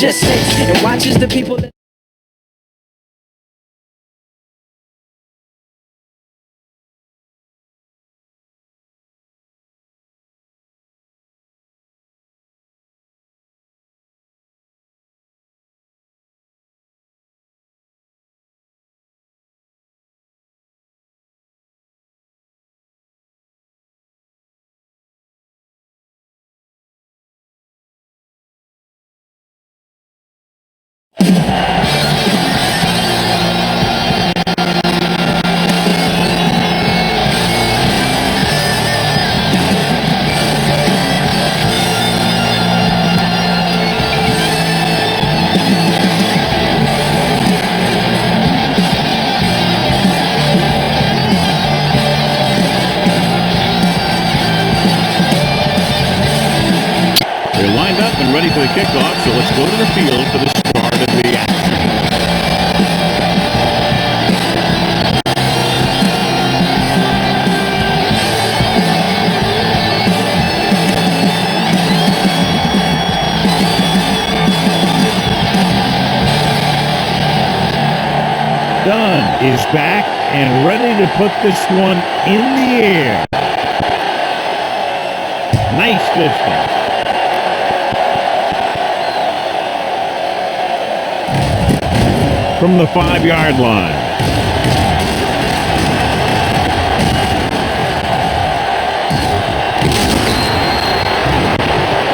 just sits and watches the people that They're lined up and ready for the kickoff, so let's go to the field for the start of the action. Dunn is back and ready to put this one in the air. Nice distance. From the 5-yard line.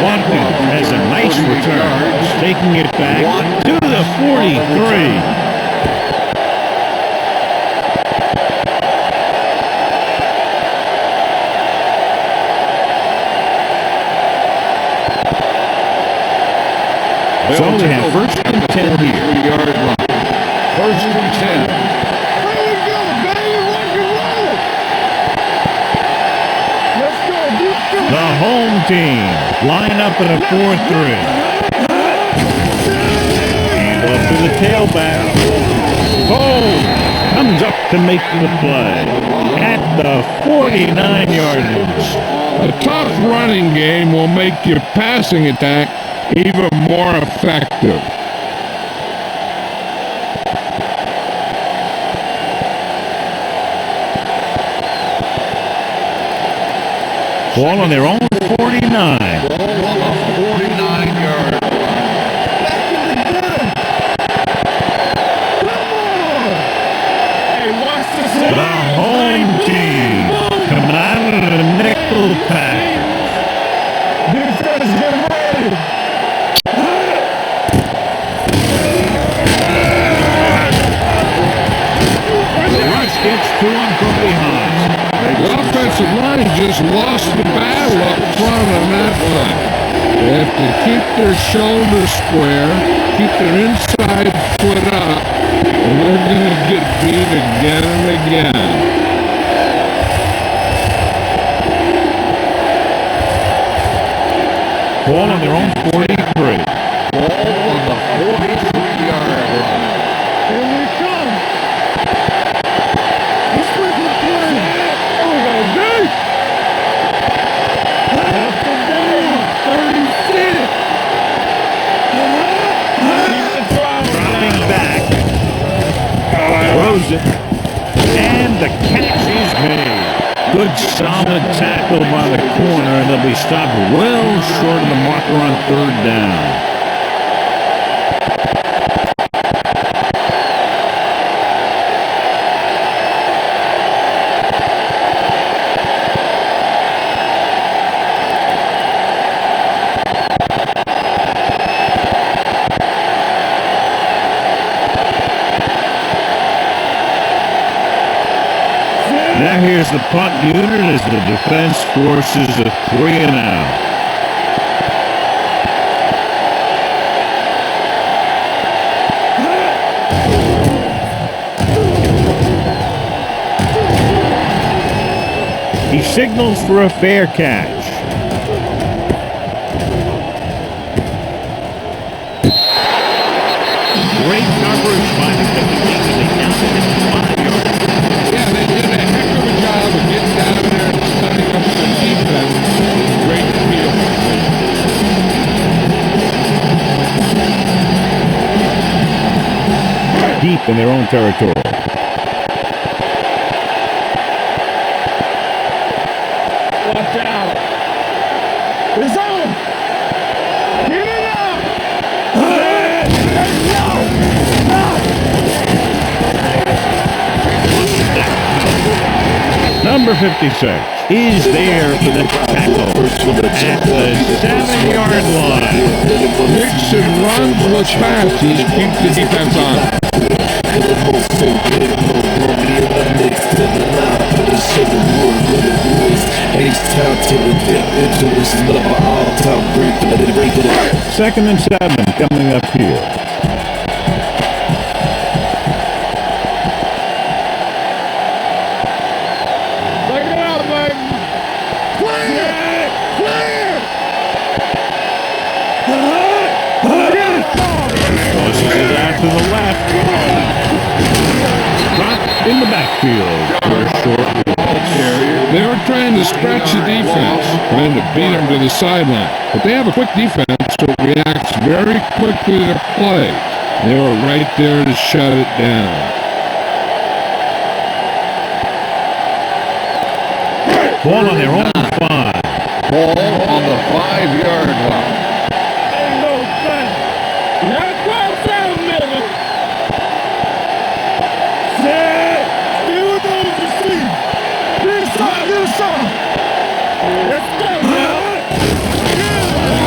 Wildboyz has a nice return, taking it back to the 43. So they have first and 10 here. 3-yard line. First and 10. There you go, baby. Rock and roll. Let's go. The home team line up in a 4-3. And off to the tailback. Cole comes up to make the play at the 49-yard line. A tough running game will make your passing attack even more effective. Ball on their own 49. Ball on the 49-yard line. Back in the gun. Come on. Hey, watch this. The home team coming out of the nickel pack. Defense, get ready. The rush gets to him from behind. The offensive line just lost the battle up front on that play. They have to keep their shoulders square, keep their inside foot up, and they're going to get beat again and again. Ball on their own 43. Ball on the 43-yard line. Here we come. Let's make a play. Oh, my God. Up and down. 36. Dropping back. Throws it. And the catch is made. Good solid tackle by the corner, and they'll be stopped well short of the marker on 3rd down. Now here's the punt unit as the defense forces a 3-and-out. He signals for a fair catch. Great coverage by the defense. They counted it 5 yards. Yeah, they did a heck of a job of getting down there and setting up the defense. Great field. deep in their own territory. Watch out. It's on. Get it up. Number 56 is there for the tackle at the 7-yard line. Nixon runs with fast. He's keep the defense on. Second and 7 coming up here. To the left. Drop in the backfield. They were trying to stretch the defense, trying to beat them to the sideline. But they have a quick defense that reacts very quickly to play. They were right there to shut it down. Ball on their own 5. Ball on the 5-yard line.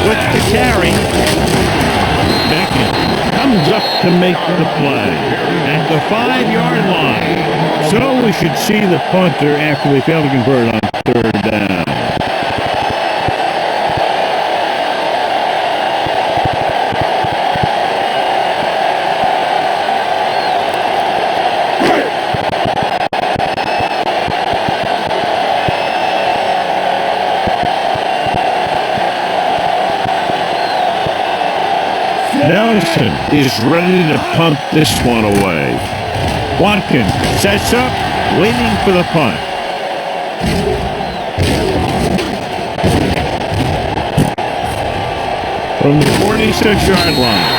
With the carry, Beckett comes up to make the play at the 5-yard line. So we should see the punter after they fail to convert on 3rd down. Nelson is ready to punt this one away. Watkins sets up, waiting for the punt. From the 46-yard line.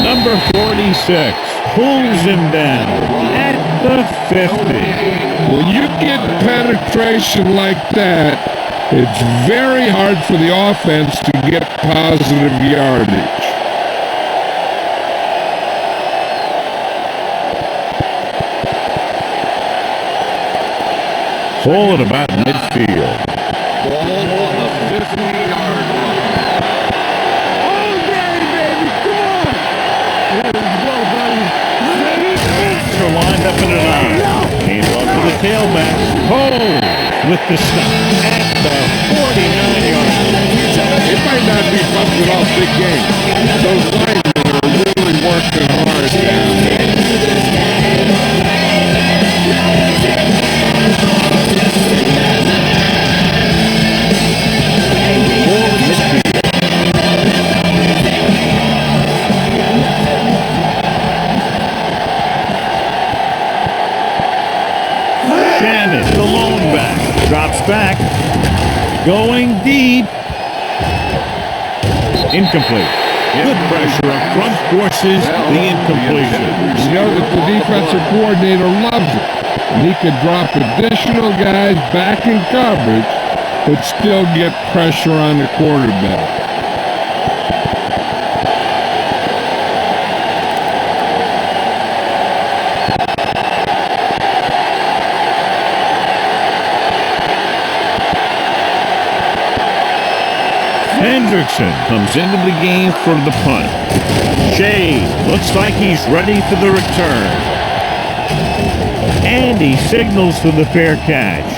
Number 46 pulls him down at the 50. When you get penetration like that, it's very hard for the offense to get positive yardage. Ball at about midfield. Ball on the 50-yard line. Lined up in an eye. Came up to the tailback. Cole with the stop at the 49-yard line. It might not be busted off big game. Those linemen are really working hard down there. The lone back drops back, going deep, incomplete. Good pressure up front forces the incompletion. You know that the defensive coordinator loves it. And he could drop additional guys back in coverage, but still get pressure on the quarterback. Hendrickson comes into the game for the punt. Shea looks like he's ready for the return. And he signals for the fair catch.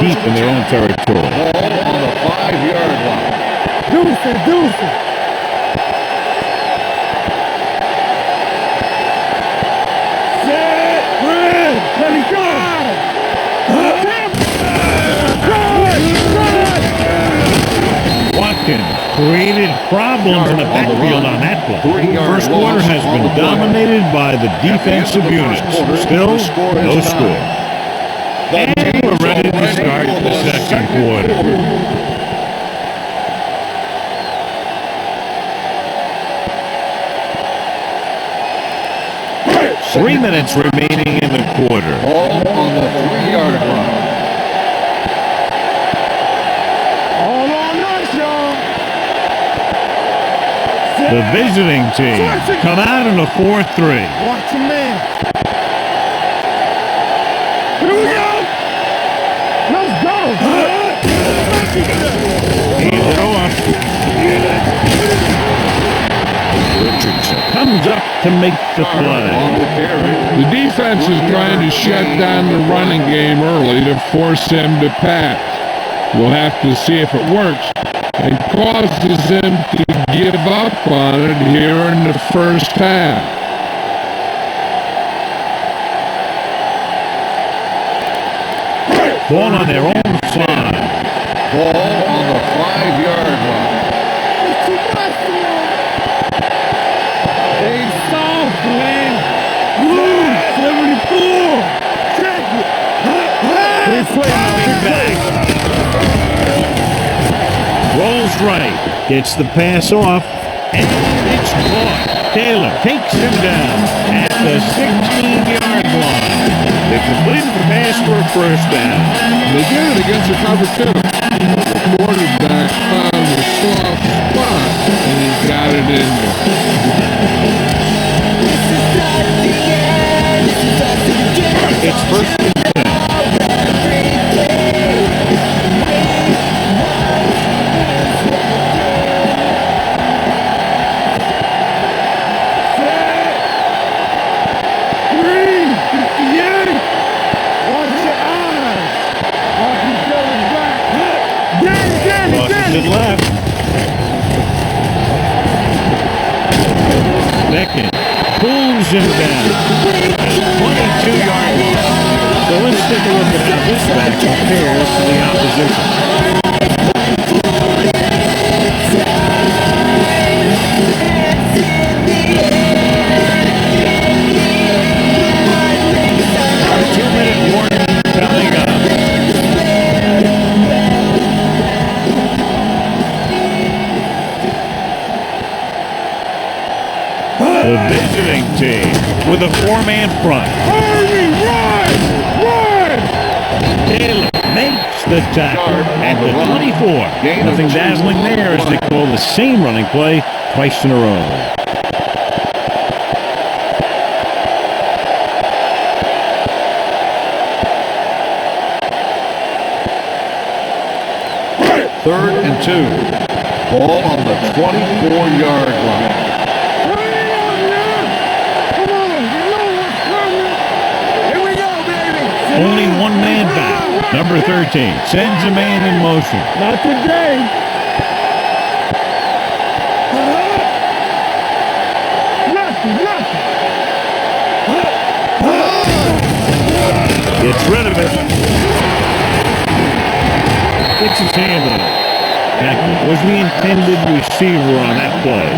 keep in their own territory. Ball on the 5-yard line. Deuce. Let me go! Watkins created problems in the backfield on that play. First quarter has been dominated by the defensive units. Still, no score. And we're ready to start the second quarter. 3 minutes remaining in the quarter. Ball on the 3-yard line. All on us, y'all. The visiting team come out in a 4-3. Watch your man. Here we go. Let's go. Hands it off. Richardson comes up to make the play. The defense is trying to shut down the running game early to force him to pass. We'll have to see if it works and causes them to give up on it here in the first half. Ball on their own 5. Ball on the 5-yard line. They soft, man. Blue, 74. Check it. They play Coming back. Rolls right. Gets the pass off. And it's caught. Taylor takes him down at the 16-yard line. They completed the pass for a first down. They did it against the cover 2. The quarterback found the soft spot, and he got it in there. It's first and 10. It left. Second pulls him down at 22-yard line. So let's take a look at how this back compares to the opposition. Our 2-minute warning coming up. The visiting team with a 4-man front. Hurry, run! Taylor makes the tackle at the 24. Nothing dazzling there as they call the same running play twice in a row. Third and 2. Ball on the 24-yard line. Only one man back. Number 13 sends a man in motion. Not today. Gets rid of it. Gets his hand on it. That was the intended receiver on that play.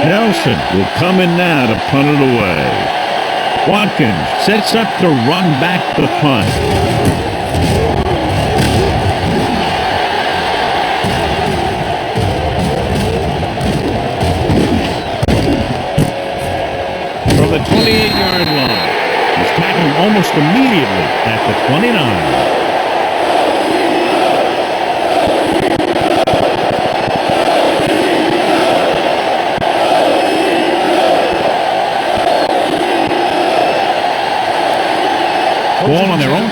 Nelson will come in now to punt it away. Watkins sets up to run back the punt. From the 28-yard line, he's tackled almost immediately at the 29.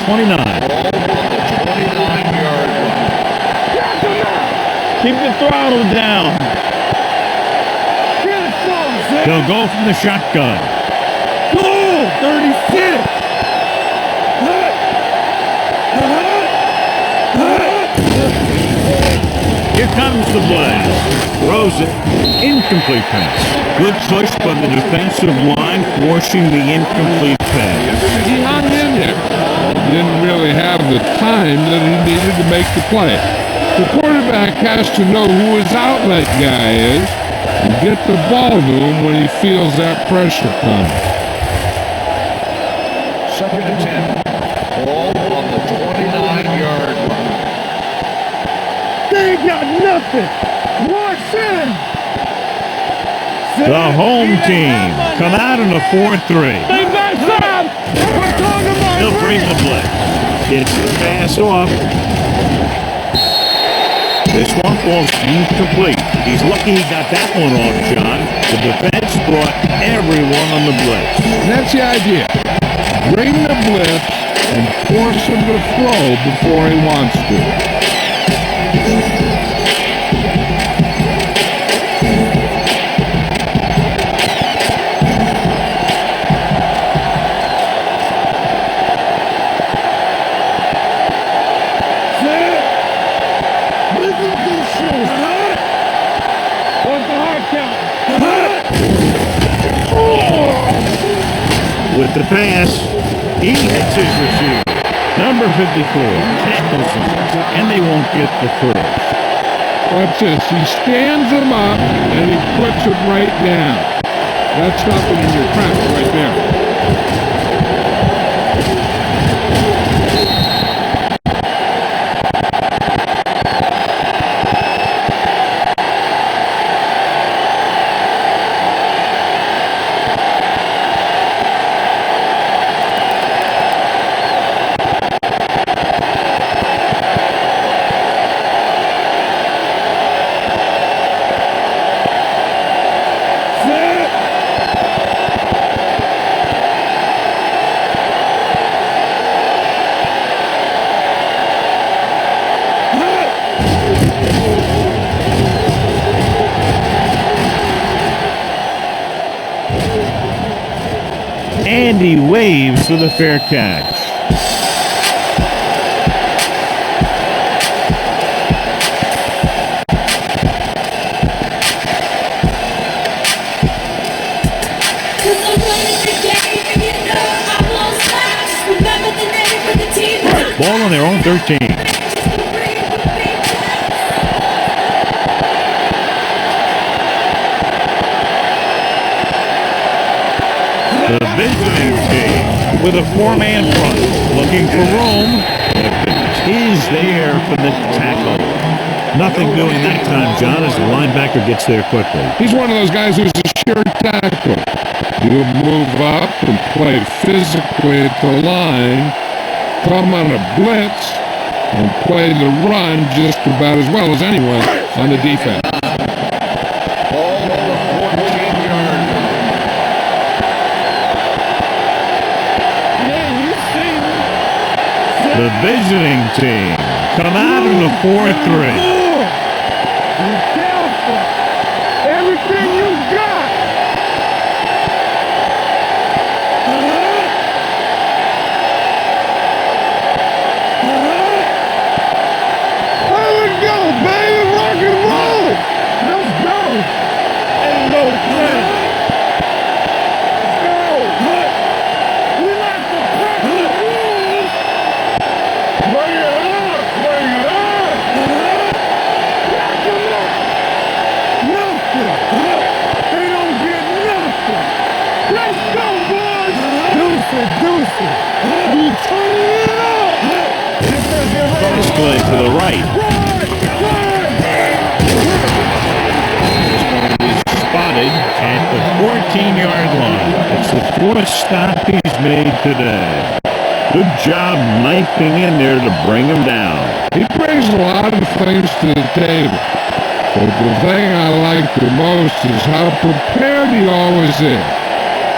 29. Ball on the 29-yard line. Keep the throttle down. They'll go from the shotgun. Goal! 36! Here comes the blast. Throws it. Incomplete pass. Good push by the defensive line, forcing the incomplete pass. He hung in there. He didn't really have the time that he needed to make the play. The quarterback has to know who his outlet guy is and get the ball to him when he feels that pressure coming. 2nd and 10. Ball on the 29-yard line. They ain't got nothing. Watch in. The home team come out in a 4-3. They backside. We're talking about He'll bring the blitz. Gets the pass off. This one falls incomplete. He's lucky he got that one off, John. The defense brought everyone on the blitz. That's the idea. Bring the blitz and force him to throw before he wants to. With the pass, he hits his receiver. Number 54 tackles him, and they won't get the first. Watch this. He stands him up and he puts him right down. That's something in your prep right there. And he waves for the fair catch. Ball on their own 13. The visiting team with a four-man front, looking for room. He's there for the tackle. Nothing doing that time, John, as the linebacker gets there quickly. He's one of those guys who's a sure tackle. He'll move up and play physically at the line, come on a blitz, and play the run just about as well as anyone on the defense. Ball on the 14-yard line. The visiting team come out in a 4-3. Everything you got. Let's go, baby. Rock and roll. Let's go. Ain't no plan. Let's go. We like to press the rules. Bring it up. Bring it up. Lock them up. Nothing. They don't get nothing. Let's go, boys. Deuce it. You turning it up. This play to the right. Spotted at the 14-yard line. It's the fourth stop he's made today. Good job knifing in there to bring him down. He brings a lot of things to the table. But the thing I like the most is how prepared he always is.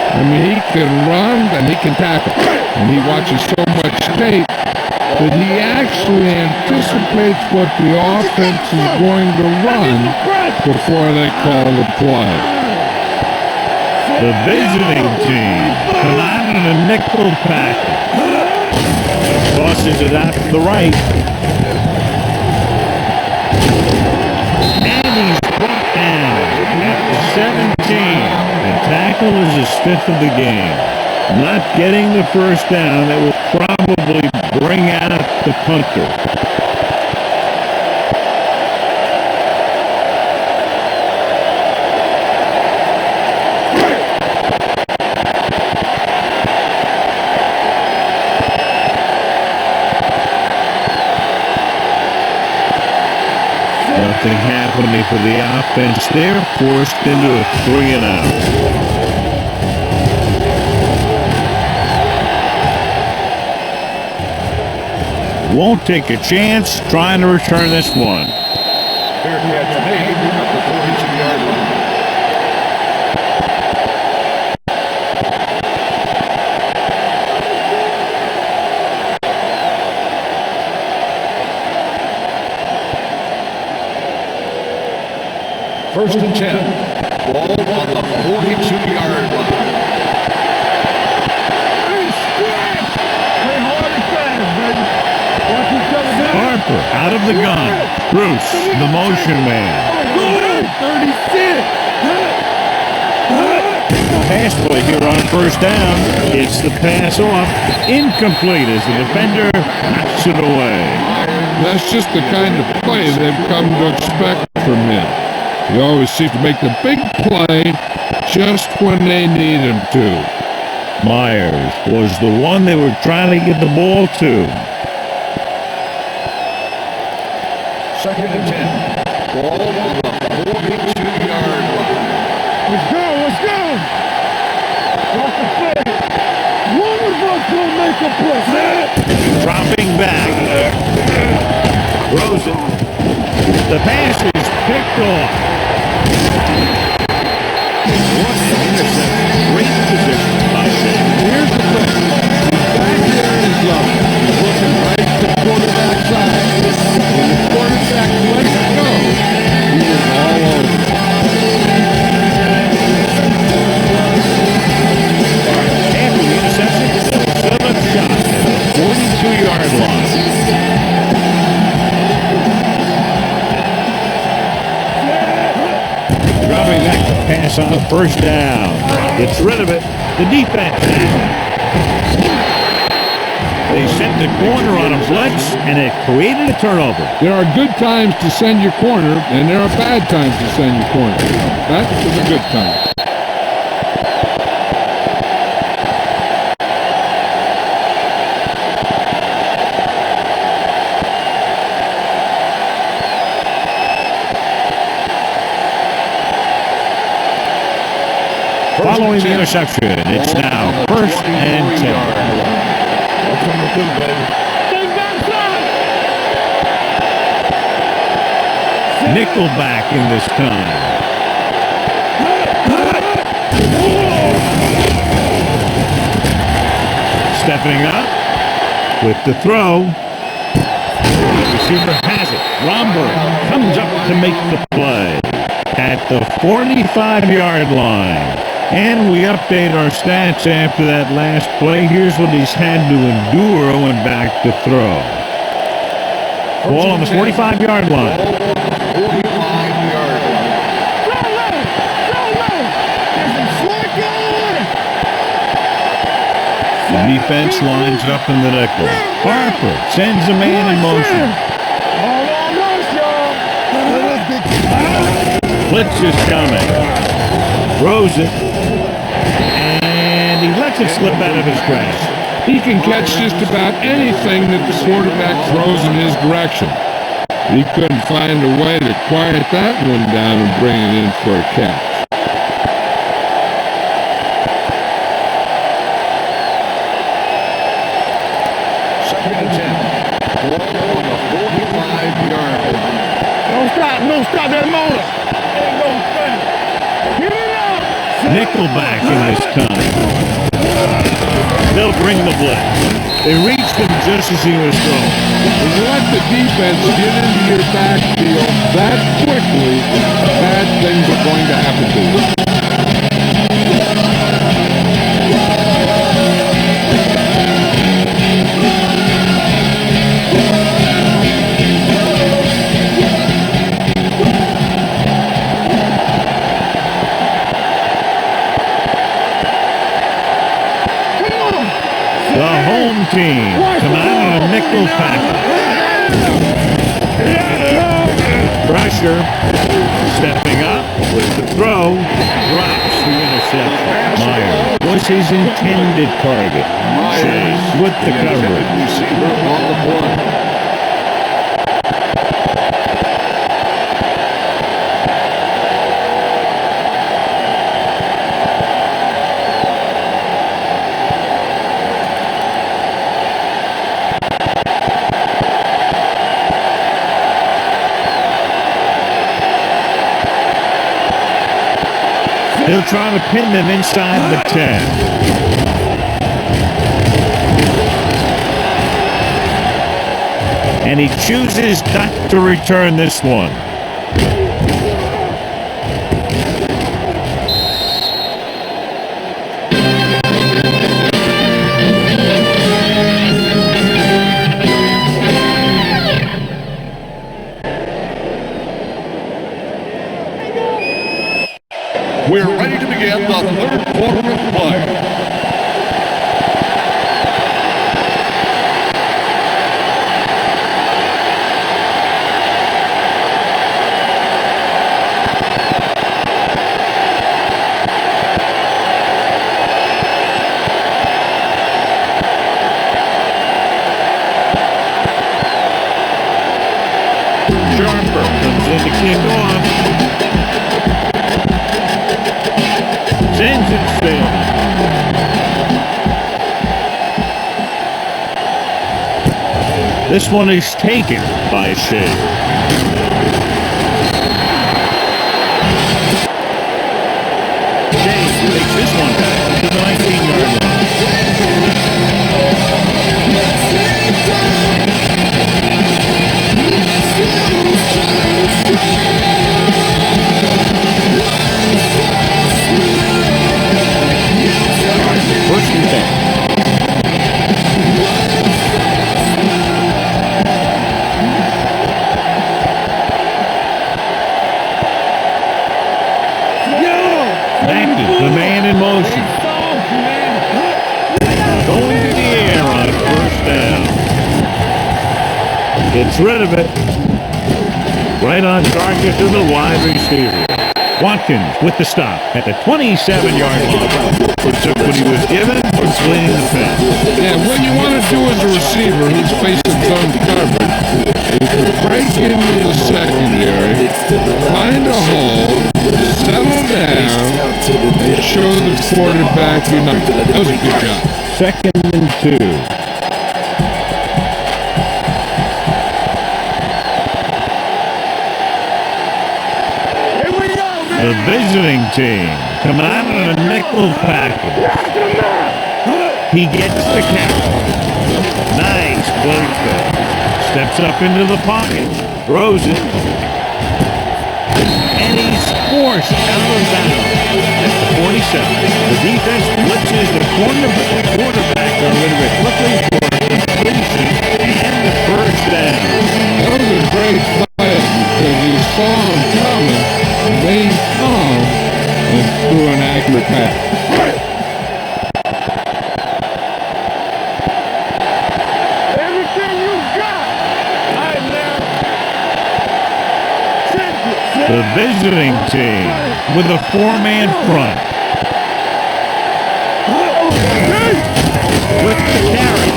I mean, he can run and he can tackle. And he watches so much tape that he actually anticipates what the offense is going to run before they call the play. The visiting team come out in a nickel package. Tosses it out to the right. And he's brought down at the 17. The tackle is his fifth of the game. Not getting the first down, that will probably bring out the punter. Nothing happening for the offense there, forced into a 3-and-out. Won't take a chance trying to return this one. Fair catch made at the 42-yard line. First and 10. Ball on the 42-yard line. Harper out of the gun. Bruce, the motion man. 36. Pass play here on first down. It's the pass off. Incomplete as the defender knocks it away. That's just the kind of play they've come to expect from him. He always seems to make the big play just when they need him to. Myers was the one they were trying to get the ball to. Second and 10. Ball on the 42-yard line. Let's go. Off the play. One of us will make a play. Dropping back. Throws it. The pass is picked off. What an interception. Great position by Shea. Here's the thing. Back there in his zone. He's looking right to the quarterback side. When the quarterback lets it go, he is all over. After the interception, they'll set up shot at the 42-yard line. Dropping back to pass on the first down. Gets rid of it. The defense. They sent the corner on a blitz, and it created a turnover. There are good times to send your corner, and there are bad times to send your corner. That is a good time. Following the interception, it's now first and 10. Nickelback in this time. Stepping up with the throw. The receiver has it. Romberg comes up to make the play at the 45-yard line. And we update our stats after that last play. Here's what he's had to endure going back to throw. Ball on the 45-yard line. 45-yard line. The defense lines up in the nickel. Harper sends a man in motion. Blitz is coming. Throws it. And he lets it slip out of his grasp. He can catch just about anything that the quarterback throws in his direction. He couldn't find a way to quiet that one down and bring it in for a catch. Second and 10. Ball on the 45-yard line. Don't stop that motor. Ain't no thing. Get it up. Nickelback in this time. They'll bring the blitz. They reached him just as he was thrown. When you let the defense get into your backfield that quickly, bad things are going to happen to you. The home team come out on a nickel package. Pressure. Stepping up with the throw. Drops the interception. Meyer was his intended target. Chase with the coverage. Receiver on the play. They'll try to pin them inside the 10. And he chooses not to return this one. We're ready to begin the third quarter of play. Sharper comes in to kick off. Sends it field. This one is taken by Shea. Shea takes this one back to the 19-yard line. First and 10. Mackey, the man in motion. Going to the air on first down. Gets rid of it. Right on target to the wide receiver. Watkins with the stop at the 27-yard line. Took what he was given, completing the pass. Yeah, what you want to do as a receiver who's facing zone coverage is to break into the secondary, find a hole, settle down, and show the quarterback you're not. That was a good job. 2nd and 2. The visiting team coming out on a nickel package. He gets the catch. Nice play fake. Steps up into the pocket. Throws it. And he's forced out of bounds at the 47. The defense blitzes the quarterback a little bit quickly for completion and the first down. That was a great play because you saw him coming. They come and threw an accurate pass. Everything you got. The visiting team with a 4-man front. With the carry.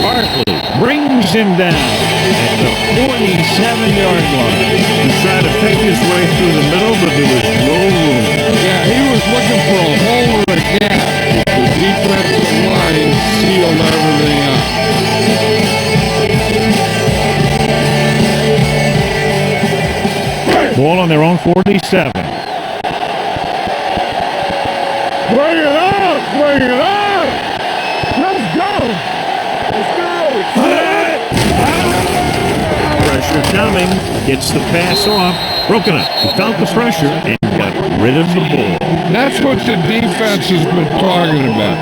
Barkley brings him down at the 47-yard line. He tried to pick his way through the middle, but there was no room. Yeah, he was looking for a hole or a gap. The defensive line sealed everything up. Ball on their own 47. Bring it up! Bring it up! Let's go! Let's go! Pressure coming. Gets the pass off. Broken up. He felt the pressure and got rid of the ball. That's what the defense has been talking about.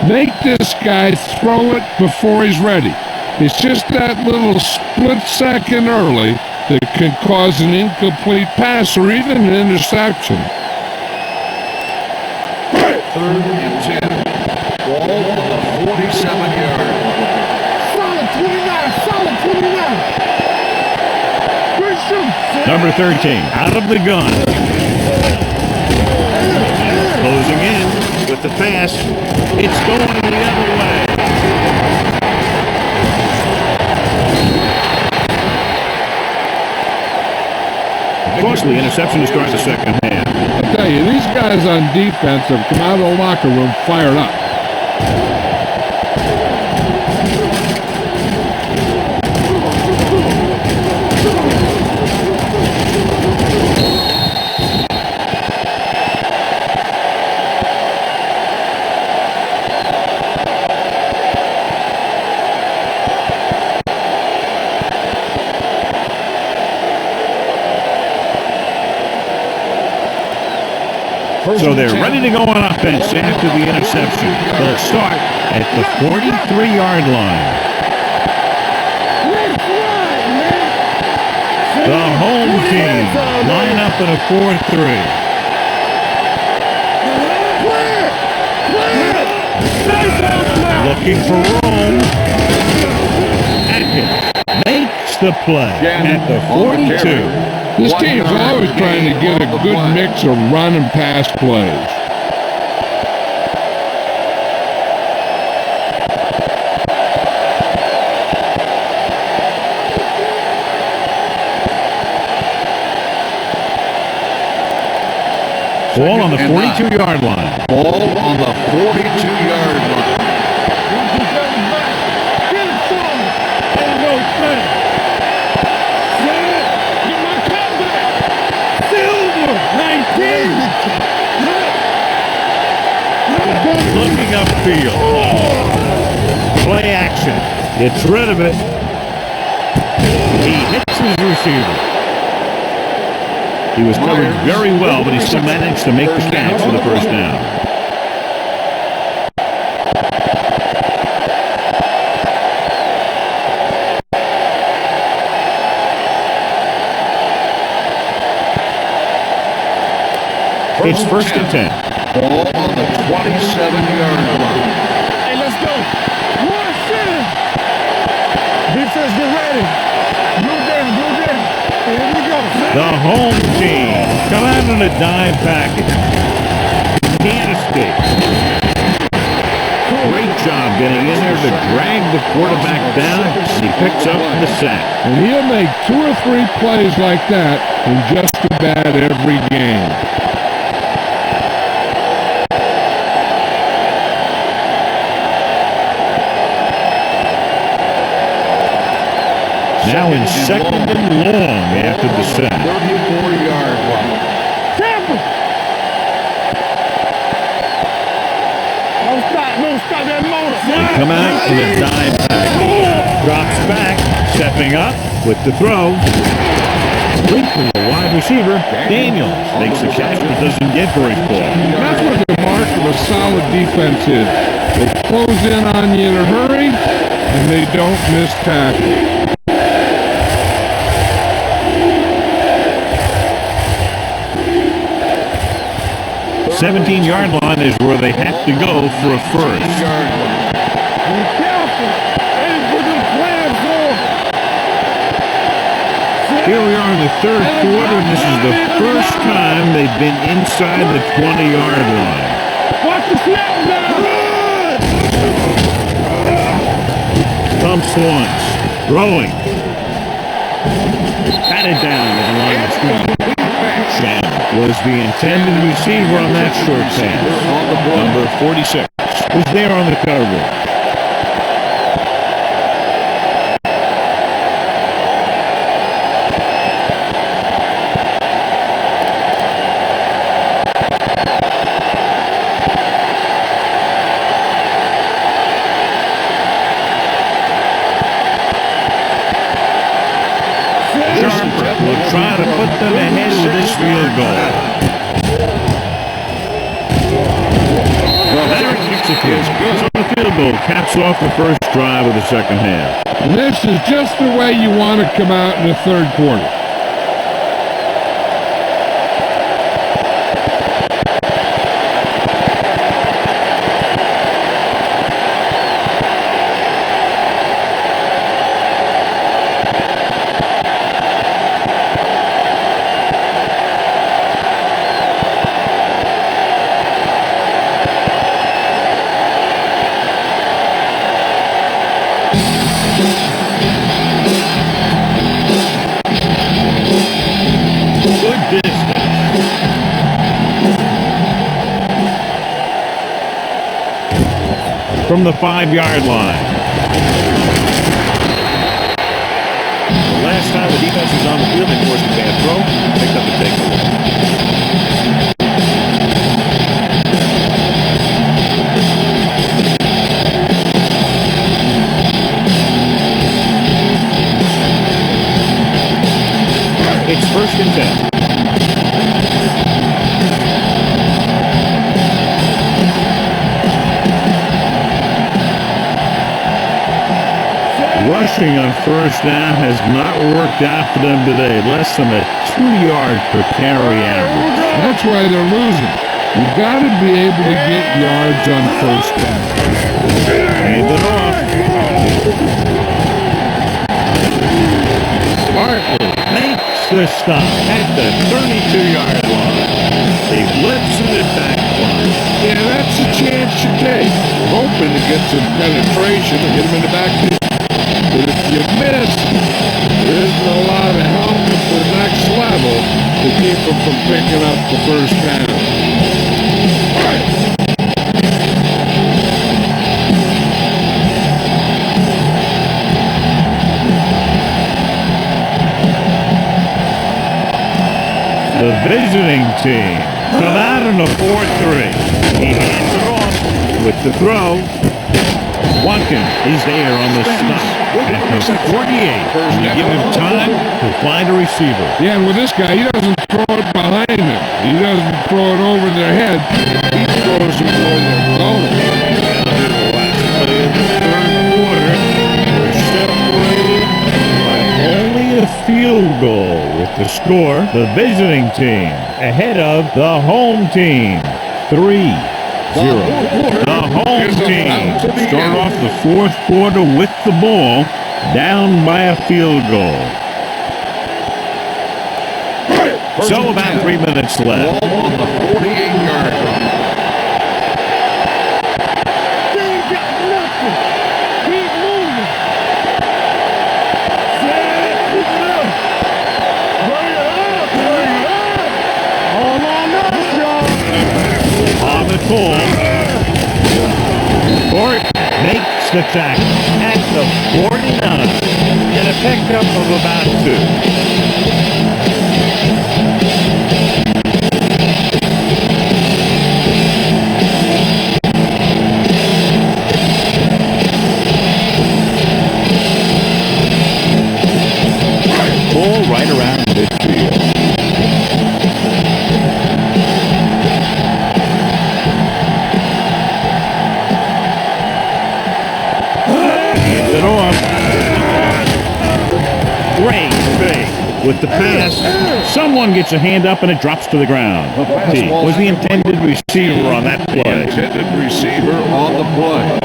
Make this guy throw it before he's ready. It's just that little split second early that can cause an incomplete pass or even an interception. 3rd and 10. Ball on the 47-yard line. Solid 29! Solid 29! Good shoot! Number 13, out of the gun. Closing in with the pass. It's going the other way. Costly interception to start the second half. I tell you, these guys on defense have come out of the locker room fired up. So they're ready to go on offense after the interception. They'll start at the 43-yard line. The home team line up in a 4-3. Looking for room. Atkins makes the play at the 42. This team's always trying to get a good mix of run and pass plays. Ball on the 42-yard line. Ball on the 42-yard line. Looking upfield. Play action. Gets rid of it. He hits his receiver. He was covered very well, but he still managed to make the catch for the first down. It's 1st and 10. Ball on the 27-yard line. Hey, let's go. One shit. Defense, get ready. Blue down, blue down. Here we go. The home team come out in a dime package. Can't escape. Great job getting in there to drag the quarterback down. He picks up the sack. And he'll make 2 or 3 plays like that in just about every game. Now in 2nd and long after the sack. 34-yard line. Don't stop that motor. They come out in a dime package. Drops back, stepping up with the throw. Complete to the wide receiver. Daniels makes the catch but doesn't get very far. That's what the mark of a solid defense is. They close in on you in a hurry, and they don't miss tackle. 17-yard line is where they have to go for a first. Be careful. Hey, put them flags on. Here we are in the 3rd quarter, and this is the first time they've been inside the 20-yard line. Watch the snap now. Pumps once. Throwing. Batted down at the line of scrimmage. Sham was the intended receiver on that short pass. Number 46 was there on the coverage. try to put them ahead with this field goal. Larry kicks it goes on the field goal, caps off the first drive of the second half. And this is just the way you want to come out in the third quarter. From the 5-yard line. The last time the defense was on the field, they forced a bad throw, picked up the takeaway. It's 1st and 10. Rushing on first down has not worked out for them today. Less than a 2-yard per carry average. That's why they're losing. You've got to be able to get yards on first down. Hand it off. Barkley makes the stop at the 32-yard line. He blips it back line. Yeah, that's a chance you take. Hoping to get some penetration and get him in the backfield. But if you miss, there isn't a lot of help at the next level to keep them from picking up the first down. The visiting team come out in a 4-3. He hands it off with the throw. Watkins is there on the stop at the 48. You give him time to find a receiver. Yeah, and with this guy, he doesn't throw it behind them. He doesn't throw it over their head. He throws it where they're going. Last play of the third quarter, we're separated by only a field goal with the score. The visiting team ahead of the home team. 3-0. The home team start off the fourth quarter with the ball, down by a field goal. So about 3 minutes left. Ball on the 48-yard line. They ain't got nothing. Keep moving. Keep it up. Hurry up. Hurry up. Hold on up, y'all. On the call. Court makes the tackle at the 49 and a pickup of about 2. Ball right around midfield. It off. Great big with the pass. Someone gets a hand up and it drops to the ground. He was the intended receiver on that play. Intended receiver on the play.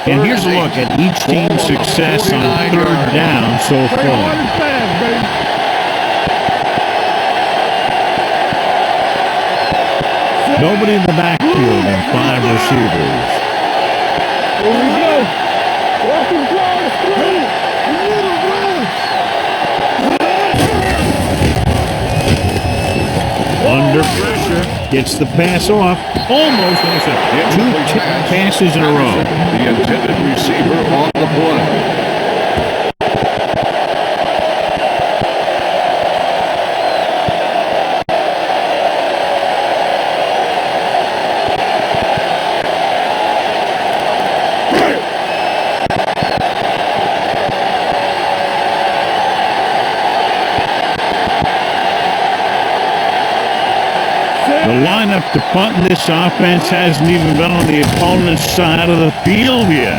And here's a look at each team's success on third down so far. Nobody in the backfield and 5 receivers. Here we go. Walking across the street. Under pressure, gets the pass off, almost intercepted. 2 tipped passes in a row. The intended receiver on the play. The lineup to punt in this offense hasn't even been on the opponent's side of the field yet.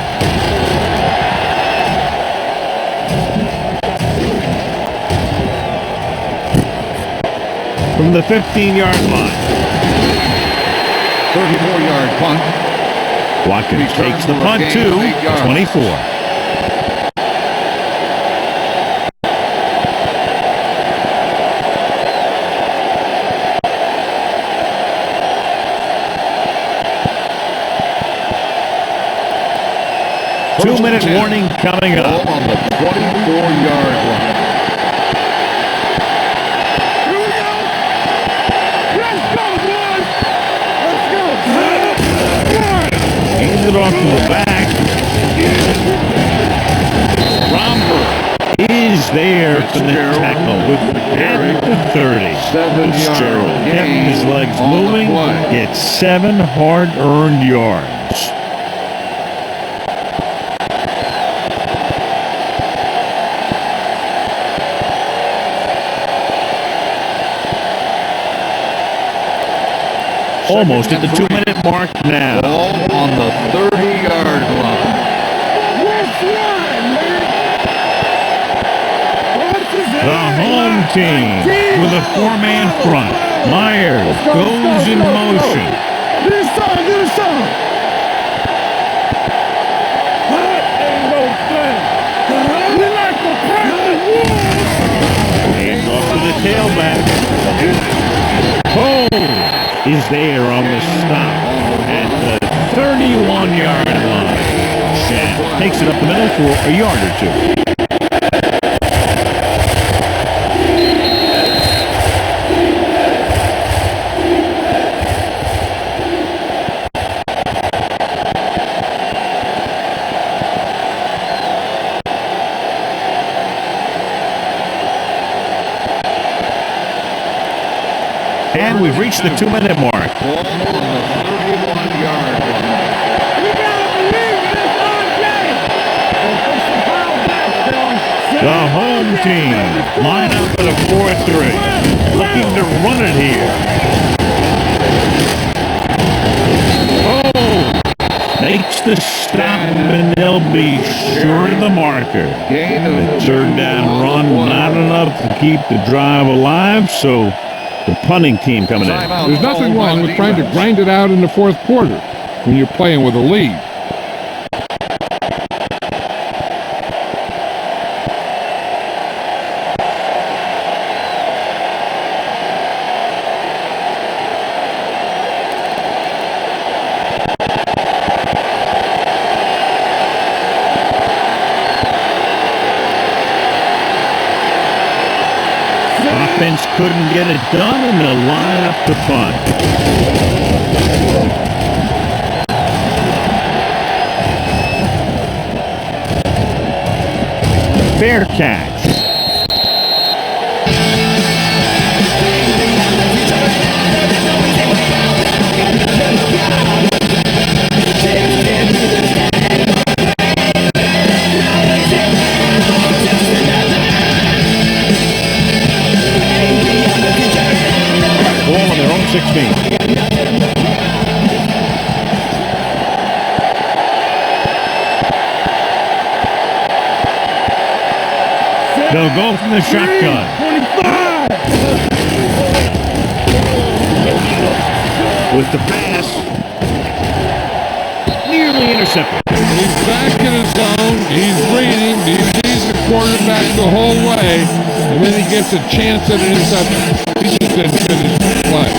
From the 15-yard line. 34-yard punt. Watkins takes the punt to 24. Two-minute warning coming up. On the 24-yard line. Here we go. Let's go, boys. Let's go. Hands it off to the back. Romberg is there for the tackle at the 30. 7-yard Getting his legs moving. Gets 7 hard-earned yards. Almost at the 2-minute mark now. Ball on the 30-yard line. The home team with a 4-man front. Myers goes in motion. Do the song, do the song. Ain't no thing. We like to pack the wolves. Hands off to the tailback. Cole is there on the stop at the 31-yard line. Shan takes it up the middle for a yard or two. And we've reached the 2-minute mark. Ball on the 31-yard line. You gotta believe in this game. The home team line up at a 4-3. Looking to run it here. Oh! Makes the stop and they'll be short of the marker. The third down run, not enough to keep the drive alive, so the punting team coming in. There's nothing wrong with trying to grind it out in the fourth quarter when you're playing with a lead. Offense couldn't get it done, and they'll line up to punt. Fair catch. Ball on their own 16. They'll go from the shotgun. 25. With the pass. Nearly intercepted. He's back in his zone. He's reading. He sees the quarterback the whole way, and then he gets a chance at an interception. He just didn't finish the play.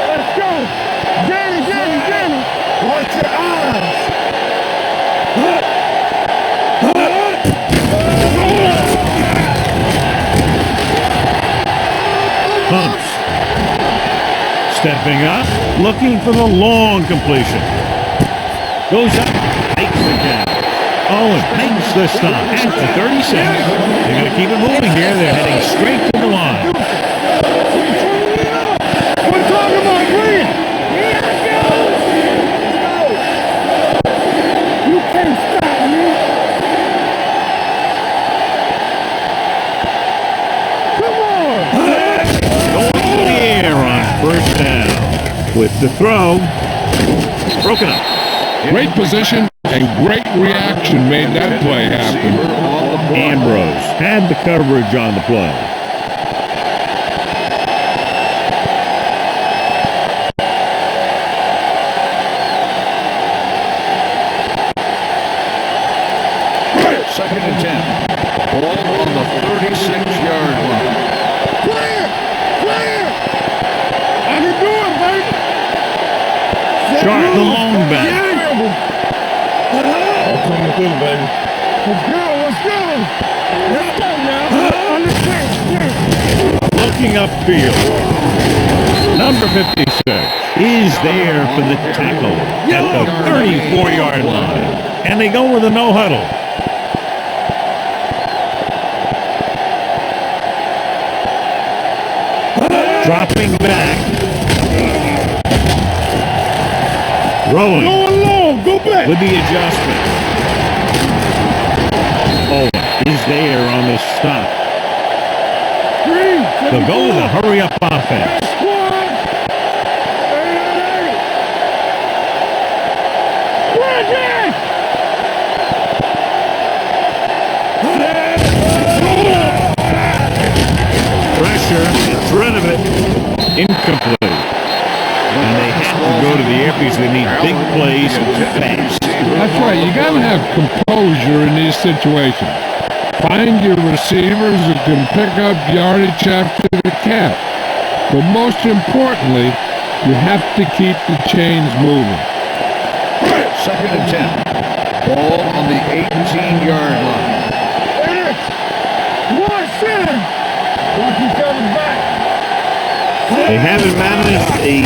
Let's go. Danny. Watch your eyes. Hunts. Stepping up, looking for the long completion. Goes up, takes it down. Owen makes the stop at the 36. They're going to keep it moving here. They're heading straight to the line. first down. With the throw, broken up. Great position and great reaction made that play happen. Ambrose had the coverage on the play. Second and 10. Ball on the 36-yard line. Clear! Clear! I can do it, baby! Sharp, the long back. I'm coming through, baby. Let's go, let's go! Let's go now! Understand? Looking upfield. Number 56 is there for the tackle at the 34-yard line. And they go with a no-huddle. Dropping back. Rolling. Go along, go back! With the adjustment. Owen is there on the stop. They'll go with a hurry-up offense. Pressure, it's rid of it. Incomplete. And they have to go to the air because they need big plays and fast. That's right. You got to have composure in these situations. Find your receivers who can pick up yardage after the catch. But most importantly, you have to keep the chains moving. Second and 10. Ball on the 18-yard line. They haven't managed a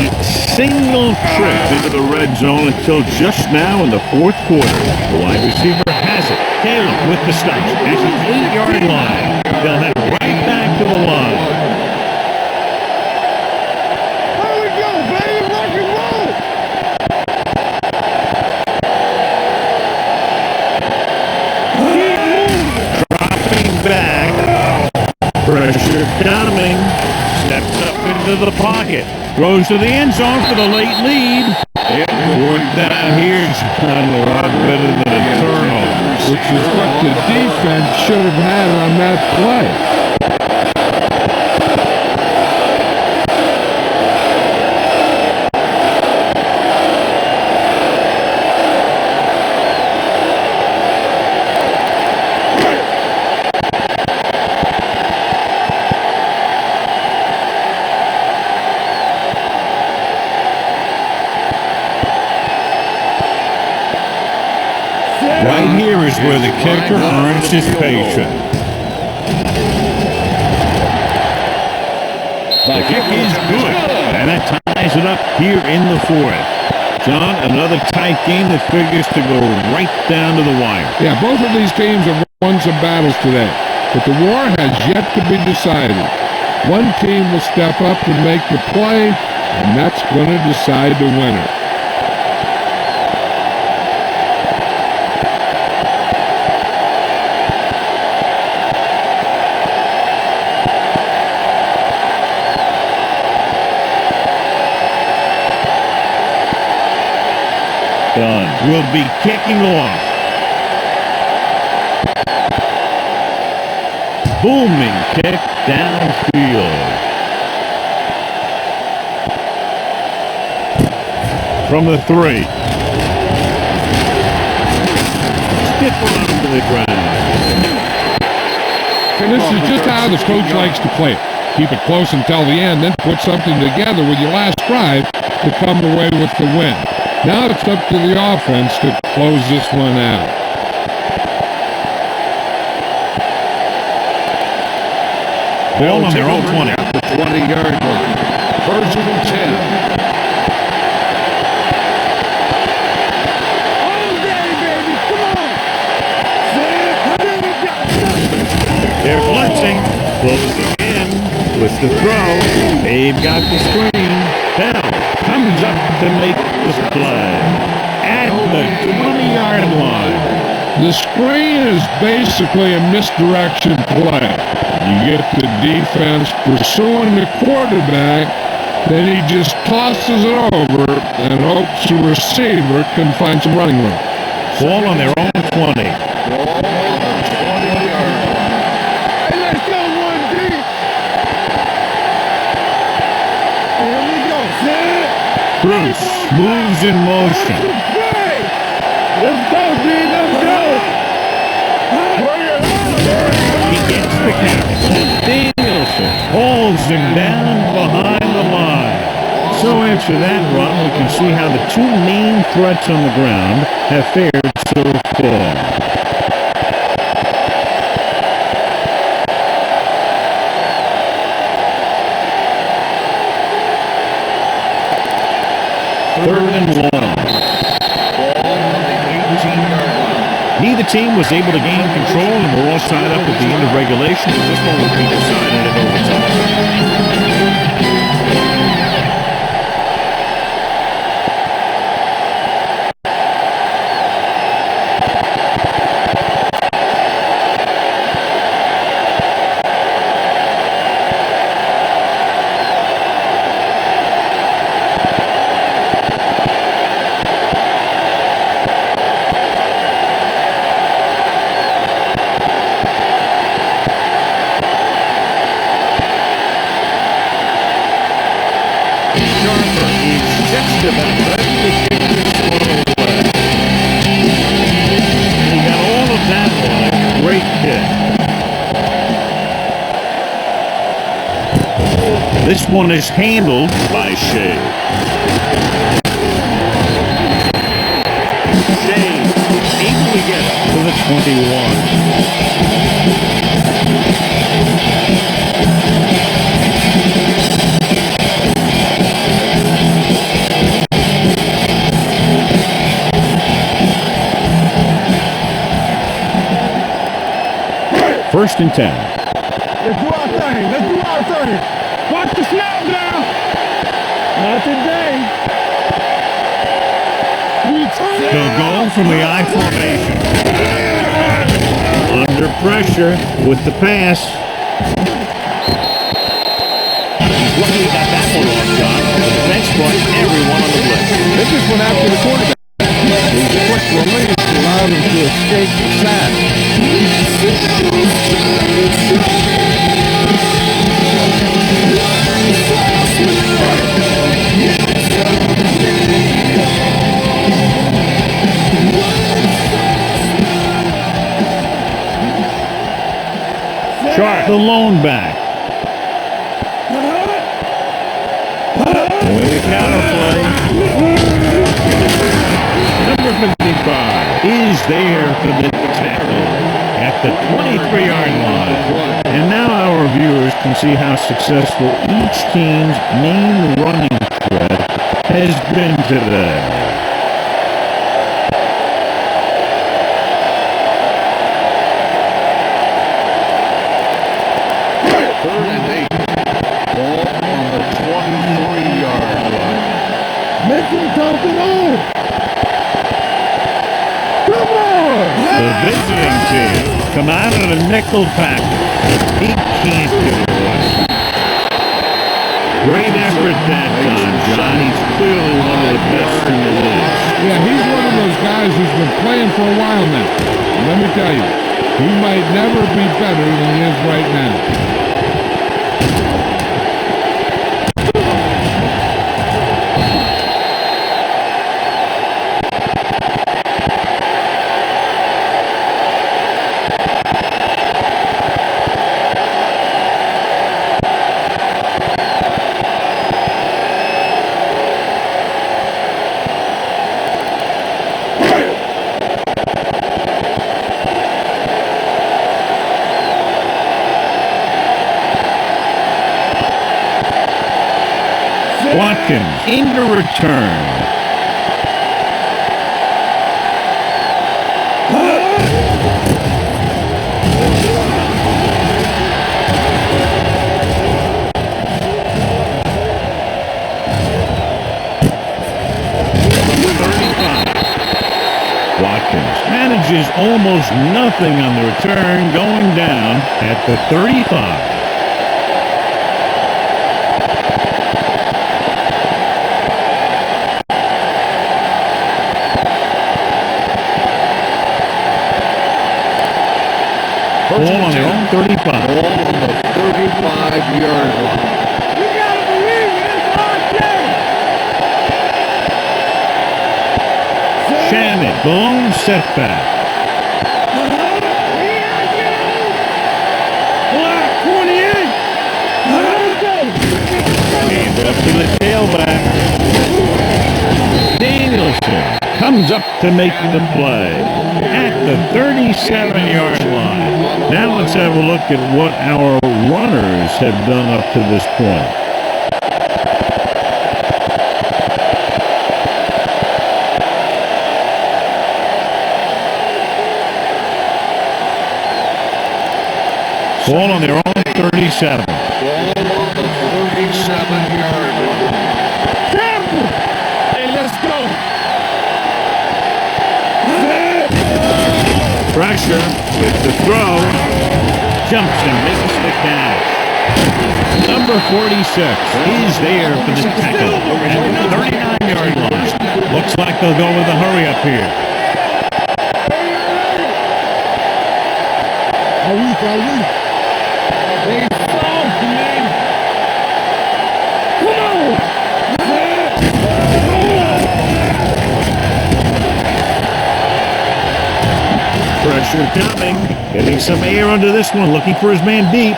single trip into the red zone until just now in the fourth quarter. The wide receiver has it. Caleb with the stop at the 8-yard line. They'll head right back to the line. There we go, baby! Rock and roll! Dropping back. Pressure coming. Steps up into the pocket. Throws to the end zone for the late lead. Fourth down here is not a lot better than a turnover. Which is what the defense should have had on that play. Right here is where the kicker earns his patience. The kick is good, and that ties it up here in the fourth. John, another tight game that figures to go right down to the wire. Yeah, both of these teams have won some battles today, but the war has yet to be decided. One team will step up and make the play, and that's going to decide the winner. Dunn will be kicking off. Booming kick downfield. From the 3. Skip around to the ground. And this is just how the coach likes to play it. Keep it close until the end, then put something together with your last drive to come away with the win. Now it's up to the offense to close this one out. Ball on their own 20. At the 20-yard line. First and 10. They're blitzing. Closing in with the throw. They've got the screen. Bell comes up to make the play at the 20-yard line. The screen is basically a misdirection play. You get the defense pursuing the quarterback, Then he just tosses it over and hopes the receiver can find some running room. Ball on their own 20. Ball on the 20-yard line. Hey, let's go, one deep. Here we go, Sid. Bruce moves in motion. Hey, let's go, D. Let's go. He gets the carry. Danielson holds him down behind the line. So after that run, we can see how the two main threats on the ground have fared so far. Third and long. Ball on the 18-yard line. Neither team was able to gain control, and we're all tied up at the end of regulation. This one will be decided in overtime. Just about ready to kick this one away. He got all of that on a great kick. This one is handled by Shea. Shea able to get up to the 21. First and 10. Let's do our thing. Let's do our thing. Watch the snap now. Not today. He'll go from the I formation. Under pressure with the pass. He's lucky he got that one off, John. The defense brought everyone on the blitz. They just went after the quarterback. His quick release allowed him to escape the sack. Sharp, the lone back. Way to counterplay. Number 55 is there for the tackle at the 23-yard line. And now our viewers can see how successful each team's main running threat has been today. Third and 8. Ball on the 23-yard line. Make him something on. Come on. The visiting team come out of the nickel package. He can't get it right. Great effort that time, John. He's clearly one of the best in the league. Yeah, he's one of those guys who's been playing for a while now. And let me tell you, he might never be better than he is right now. Watkins into return. Watkins manages almost nothing on the return, going down at the 35. Ball on their own 35. Ball on the 35-yard line. You gotta believe it. It's our game. Shannon, long setback. Black 28. Hands up to the tailback. Danielson comes up to make the play at the 37-yard line. Now let's have a look at what our runners have done up to this point. Ball on their own 37. Ball on the 37-yard line. Hey, let's go. Pressure with the throw. Jumps and makes the catch. Number 46 is there for the tackle at the 39-yard line. Looks like they'll go with a hurry up here. They soft, man. Come on. Pressure coming. Getting some air under this one. Looking for his man deep.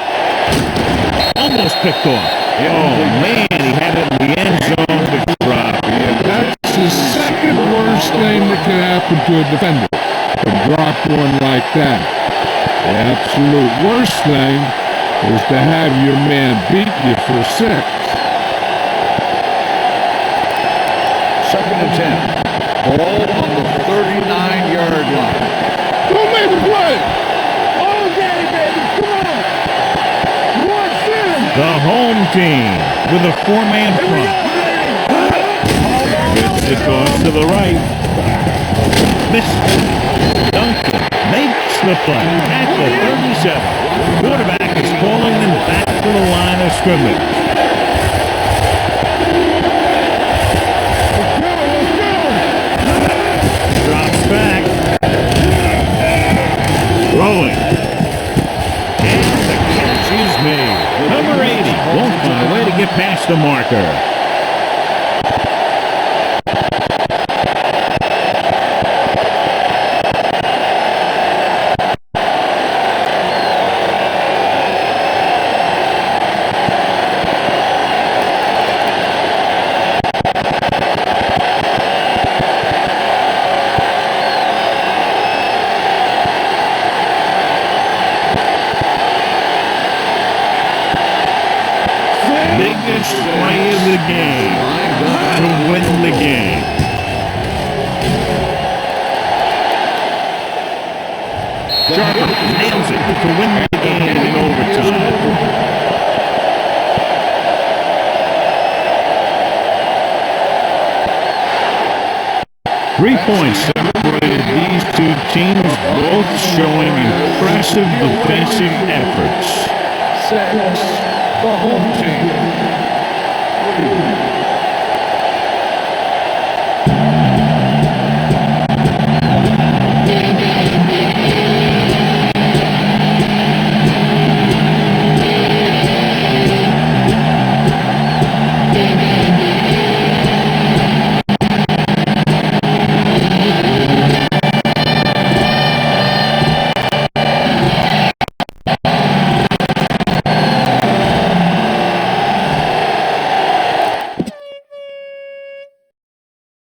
Almost picked off. Oh, man. He had it in the end zone to drop. That's the second worst thing that can happen to a defender, to drop one like that. The absolute worst thing is to have your man beat you for 6. Second and 10. Ball on the 39-yard line. Don't make the play! Oh, daddy, baby. Come on. What's in? The home team with a 4-man front. Gets the toss to the right. Missed. Duncan makes the play at the 37. Quarterback is pulling them back to the line of scrimmage. Drops back. Rolling. And the catch is made. Number 80 won't find a way to get past the marker. Biggest play of the game to win the game. Sharper nails it to win the game in overtime. 3 points separated these two teams, both showing impressive defensive efforts. The home team.